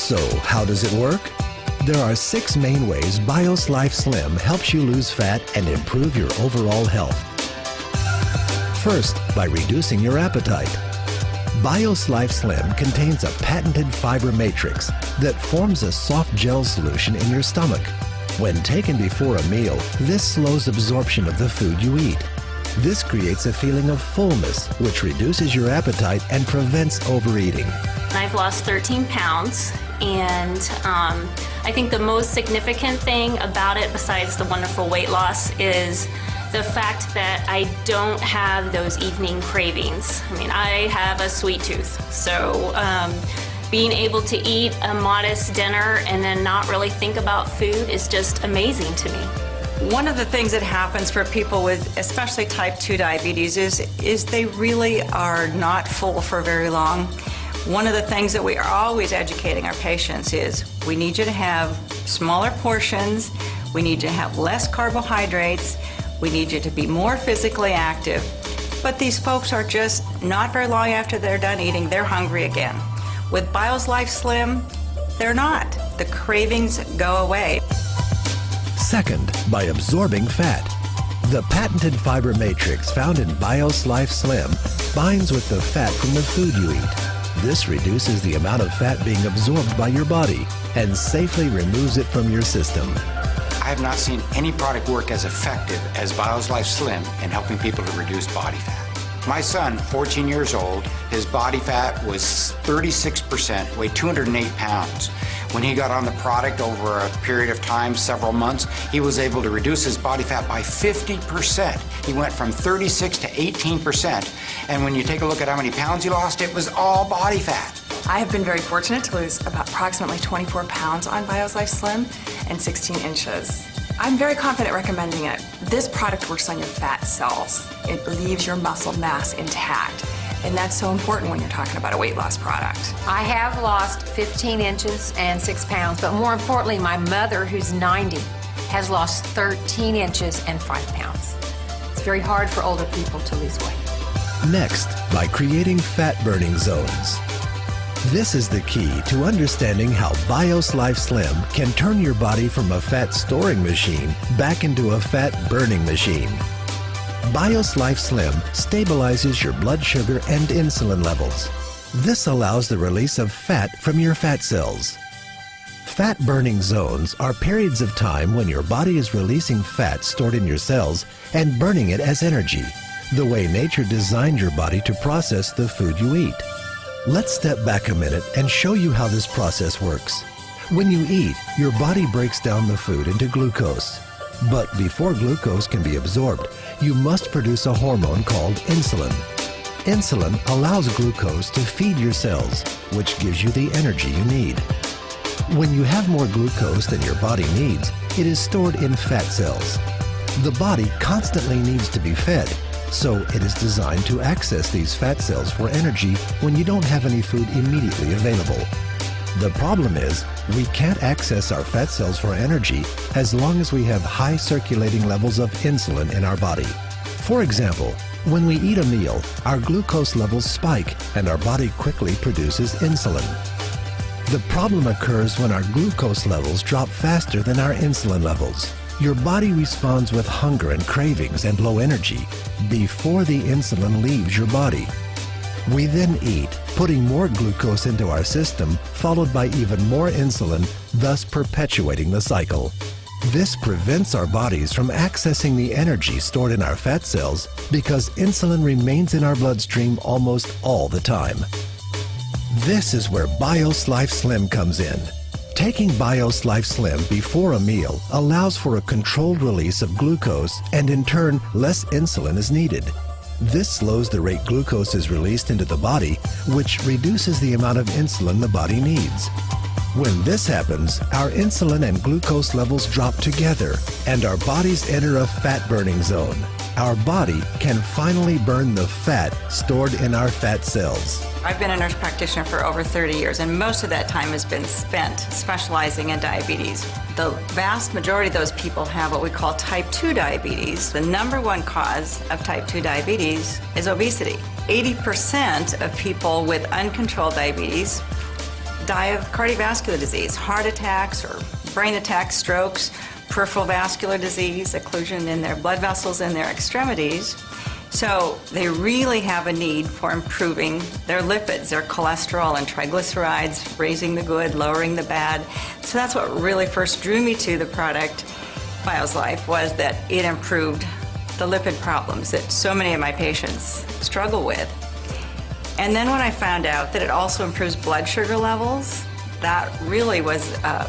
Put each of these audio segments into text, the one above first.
So, how does it work? There are 6 main ways BIOS Life Slim helps you lose fat and improve your overall health. First, by reducing your appetite. BIOS Life Slim contains a patented fiber matrix that forms a soft gel solution in your stomach. When taken before a meal, this slows absorption of the food you eat. This creates a feeling of fullness, which reduces your appetite and prevents overeating. I've lost 13 pounds, and I think the most significant thing about it, besides the wonderful weight loss, is the fact that I don't have those evening cravings. I mean, I have a sweet tooth, so being able to eat a modest dinner and then not really think about food is just amazing to me. One of the things that happens for people with especially type 2 diabetes is they really are not full for very long. One of the things that we are always educating our patients is we need you to have smaller portions, we need you to have less carbohydrates, we need you to be more physically active. But these folks are just not very long after they're done eating, they're hungry again. With BIOS Life Slim, they're not. The cravings go away. Second, by absorbing fat. The patented fiber matrix found in BIOS Life Slim binds with the fat from the food you eat. This reduces the amount of fat being absorbed by your body and safely removes it from your system. I have not seen any product work as effective as BIOS Life Slim in helping people to reduce body fat. My son, 14 years old, his body fat was 36%, weighed 208 pounds. When he got on the product over a period of time, several months, he was able to reduce his body fat by 50%. He went from 36 to 18%. And when you take a look at how many pounds he lost, it was all body fat. I have been very fortunate to lose about approximately 24 pounds on BIOS Life Slim and 16 inches. I'm very confident recommending it. This product works on your fat cells. It leaves your muscle mass intact. And that's so important when you're talking about a weight loss product. I have lost 15 inches and 6 pounds, but more importantly, my mother, who's 90, has lost 13 inches and 5 pounds. It's very hard for older people to lose weight. Next, by creating fat-burning zones. This is the key to understanding how BIOS Life Slim can turn your body from a fat storing machine back into a fat burning machine. BIOS Life Slim stabilizes your blood sugar and insulin levels. This allows the release of fat from your fat cells. Fat burning zones are periods of time when your body is releasing fat stored in your cells and burning it as energy, the way nature designed your body to process the food you eat. Let's step back a minute and show you how this process works. When you eat, your body breaks down the food into glucose. But before glucose can be absorbed, you must produce a hormone called insulin. Insulin allows glucose to feed your cells, which gives you the energy you need. When you have more glucose than your body needs, it is stored in fat cells. The body constantly needs to be fed, so it is designed to access these fat cells for energy when you don't have any food immediately available. The problem is, we can't access our fat cells for energy as long as we have high circulating levels of insulin in our body. For example, when we eat a meal, our glucose levels spike and our body quickly produces insulin. The problem occurs when our glucose levels drop faster than our insulin levels. Your body responds with hunger and cravings and low energy before the insulin leaves your body. We then eat, putting more glucose into our system, followed by even more insulin, thus perpetuating the cycle. This prevents our bodies from accessing the energy stored in our fat cells because insulin remains in our bloodstream almost all the time. This is where BIOS Life Slim comes in. Taking BIOS Life Slim before a meal allows for a controlled release of glucose, and in turn, less insulin is needed. This slows the rate glucose is released into the body, which reduces the amount of insulin the body needs. When this happens, our insulin and glucose levels drop together, and our bodies enter a fat-burning zone. Our body can finally burn the fat stored in our fat cells. I've been a nurse practitioner for over 30 years, and most of that time has been spent specializing in diabetes. The vast majority of those people have what we call type 2 diabetes. The #1 cause of type 2 diabetes is obesity. 80% of people with uncontrolled diabetes die of cardiovascular disease, heart attacks or brain attacks, strokes, peripheral vascular disease, occlusion in their blood vessels in their extremities. So they really have a need for improving their lipids, their cholesterol and triglycerides, raising the good, lowering the bad. So that's what really first drew me to the product, BiosLife, was that it improved the lipid problems that so many of my patients struggle with. And then when I found out that it also improves blood sugar levels, that really was a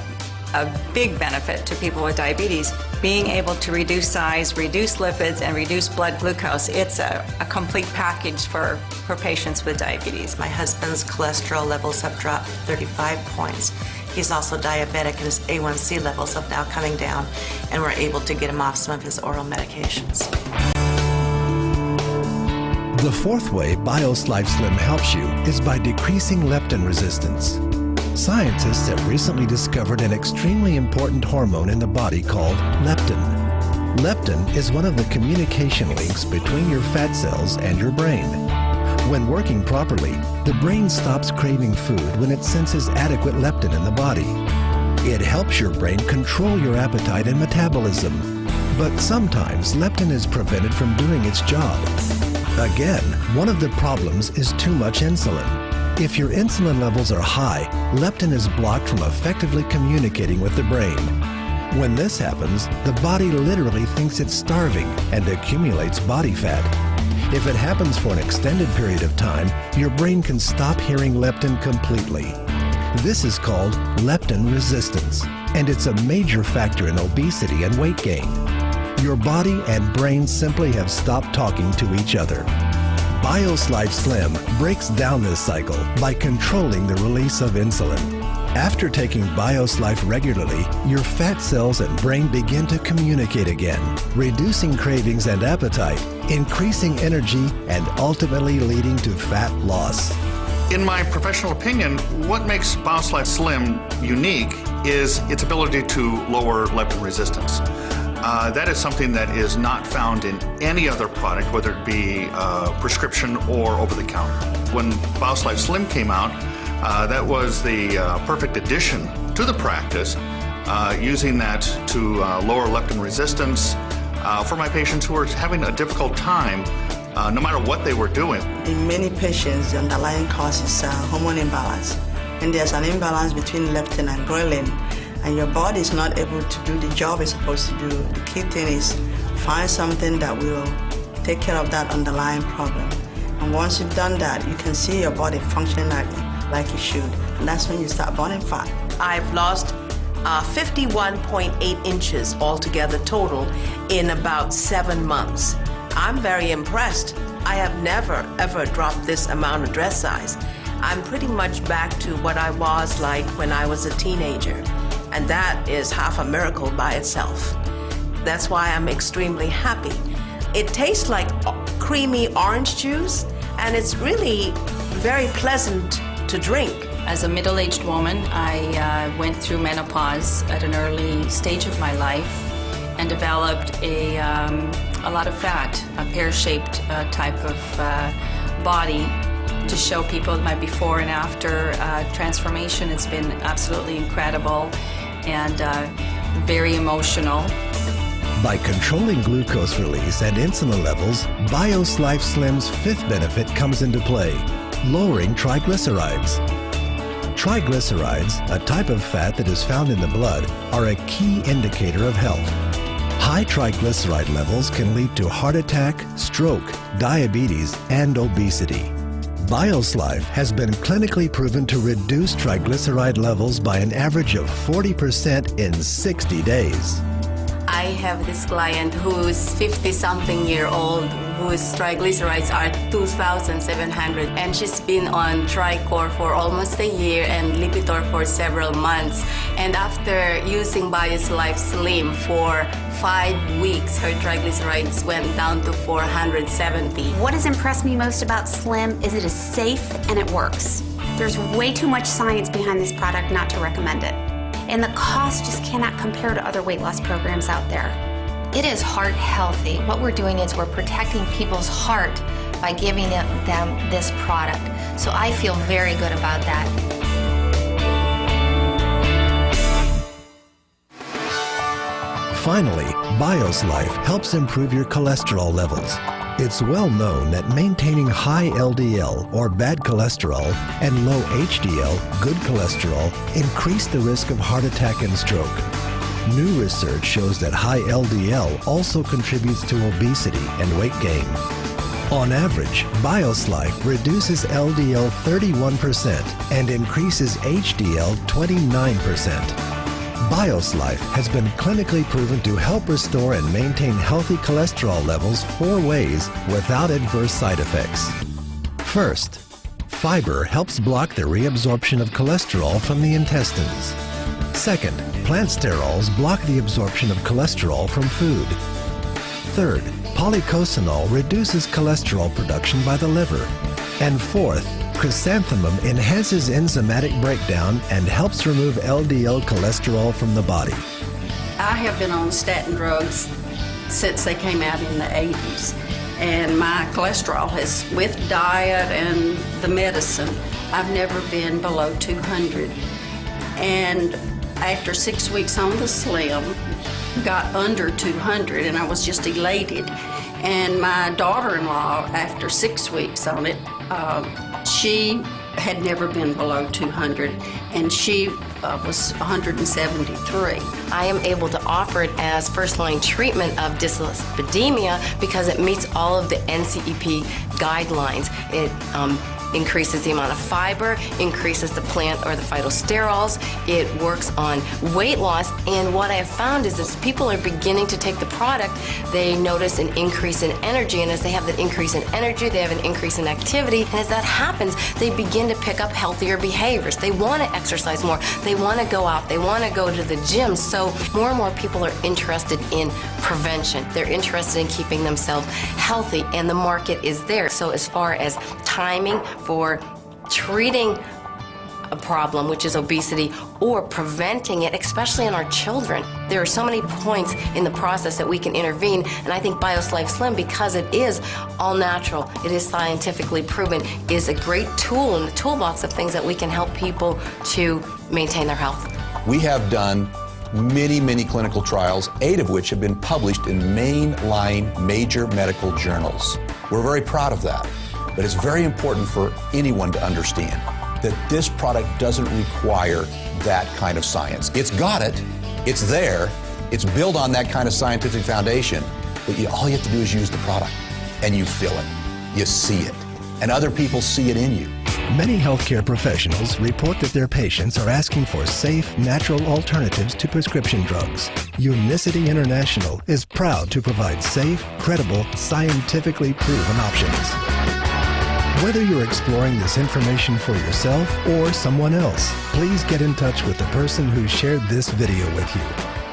big benefit to people with diabetes. Being able to reduce size, reduce lipids, and reduce blood glucose, it's a complete package for patients with diabetes. My husband's cholesterol levels have dropped 35 points. He's also diabetic and his A1C levels are now coming down, and we're able to get him off some of his oral medications. The fourth way BiosLife Slim helps you is by decreasing leptin resistance. Scientists have recently discovered an extremely important hormone in the body called leptin. Leptin is one of the communication links between your fat cells and your brain. When working properly, the brain stops craving food when it senses adequate leptin in the body. It helps your brain control your appetite and metabolism. But sometimes leptin is prevented from doing its job. Again, one of the problems is too much insulin. If your insulin levels are high, leptin is blocked from effectively communicating with the brain. When this happens, the body literally thinks it's starving and accumulates body fat. If it happens for an extended period of time, your brain can stop hearing leptin completely. This is called leptin resistance, and it's a major factor in obesity and weight gain. Your body and brain simply have stopped talking to each other. BiosLife Slim breaks down this cycle by controlling the release of insulin. After taking BiosLife regularly, your fat cells and brain begin to communicate again, reducing cravings and appetite, increasing energy, and ultimately leading to fat loss. In my professional opinion, what makes BiosLife Slim unique is its ability to lower leptin resistance. That is something that is not found in any other product, whether it be prescription or over-the-counter. When BiosLife Slim came out, that was the perfect addition to the practice, using that to lower leptin resistance for my patients who were having a difficult time, no matter what they were doing. In many patients, the underlying cause is hormone imbalance. And there's an imbalance between leptin and ghrelin, and your body is not able to do the job it's supposed to do. The key thing is find something that will take care of that underlying problem. And once you've done that, you can see your body functioning like it should. And that's when you start burning fat. I've lost 51.8 inches altogether total in about 7 months. I'm very impressed. I have never, ever dropped this amount of dress size. I'm pretty much back to what I was like when I was a teenager. And that is half a miracle by itself. That's why I'm extremely happy. It tastes like creamy orange juice, and it's really very pleasant to drink. As a middle-aged woman, I went through menopause at an early stage of my life and developed a lot of fat, a pear-shaped type of body. To show people my before and after transformation, it's been absolutely incredible and very emotional. By controlling glucose release and insulin levels, BiosLife Slim's fifth benefit comes into play, lowering triglycerides. Triglycerides, a type of fat that is found in the blood, are a key indicator of health. High triglyceride levels can lead to heart attack, stroke, diabetes, and obesity. BiosLife has been clinically proven to reduce triglyceride levels by an average of 40% in 60 days. I have this client who's 50-something year old whose triglycerides are 2,700, and she's been on Tricor for almost a year and Lipitor for several months. And after using BiosLife Slim for 5 weeks, her triglycerides went down to 470. What has impressed me most about Slim is it is safe and it works. There's way too much science behind this product not to recommend it. And the cost just cannot compare to other weight loss programs out there. It is heart healthy. What we're doing is we're protecting people's heart by giving them this product. So I feel very good about that. Finally, BiosLife helps improve your cholesterol levels. It's well known that maintaining high LDL, or bad cholesterol, and low HDL, good cholesterol, increase the risk of heart attack and stroke. New research shows that high LDL also contributes to obesity and weight gain. On average, BiosLife reduces LDL 31% and increases HDL 29%. BiosLife has been clinically proven to help restore and maintain healthy cholesterol levels 4 ways without adverse side effects. First, fiber helps block the reabsorption of cholesterol from the intestines. Second, plant sterols block the absorption of cholesterol from food. Third, polycosanol reduces cholesterol production by the liver. And fourth, chrysanthemum enhances enzymatic breakdown and helps remove LDL cholesterol from the body. I have been on statin drugs since they came out in the 80s. And my cholesterol has, with diet and the medicine, I've never been below 200. And after 6 weeks on the Slim, got under 200, and I was just elated. And my daughter-in-law, after 6 weeks on it, she had never been below 200, and she was 173. I am able to offer it as first-line treatment of dyslipidemia because it meets all of the NCEP guidelines. It increases the amount of fiber, increases the plant or the phytosterols. It works on weight loss, and what I have found is as people are beginning to take the product, they notice an increase in energy, and as they have that increase in energy, they have an increase in activity, and as that happens, they begin to pick up healthier behaviors. They want to exercise more, they want to go out, they want to go to the gym, so more and more people are interested in prevention. They're interested in keeping themselves healthy, and the market is there. So as far as timing for treating a problem, which is obesity, or preventing it, especially in our children, there are so many points in the process that we can intervene, and I think BiosLife Slim, because it is all natural, it is scientifically proven, is a great tool in the toolbox of things that we can help people to maintain their health. We have done many clinical trials, 8 of which have been published in mainline major medical journals. We're very proud of that, but it's very important for anyone to understand that this product doesn't require that kind of science. It's got it, it's there, it's built on that kind of scientific foundation, but all you have to do is use the product, and you feel it, you see it, and other people see it in you. Many healthcare professionals report that their patients are asking for safe, natural alternatives to prescription drugs. Unicity International is proud to provide safe, credible, scientifically proven options. Whether you're exploring this information for yourself or someone else, please get in touch with the person who shared this video with you.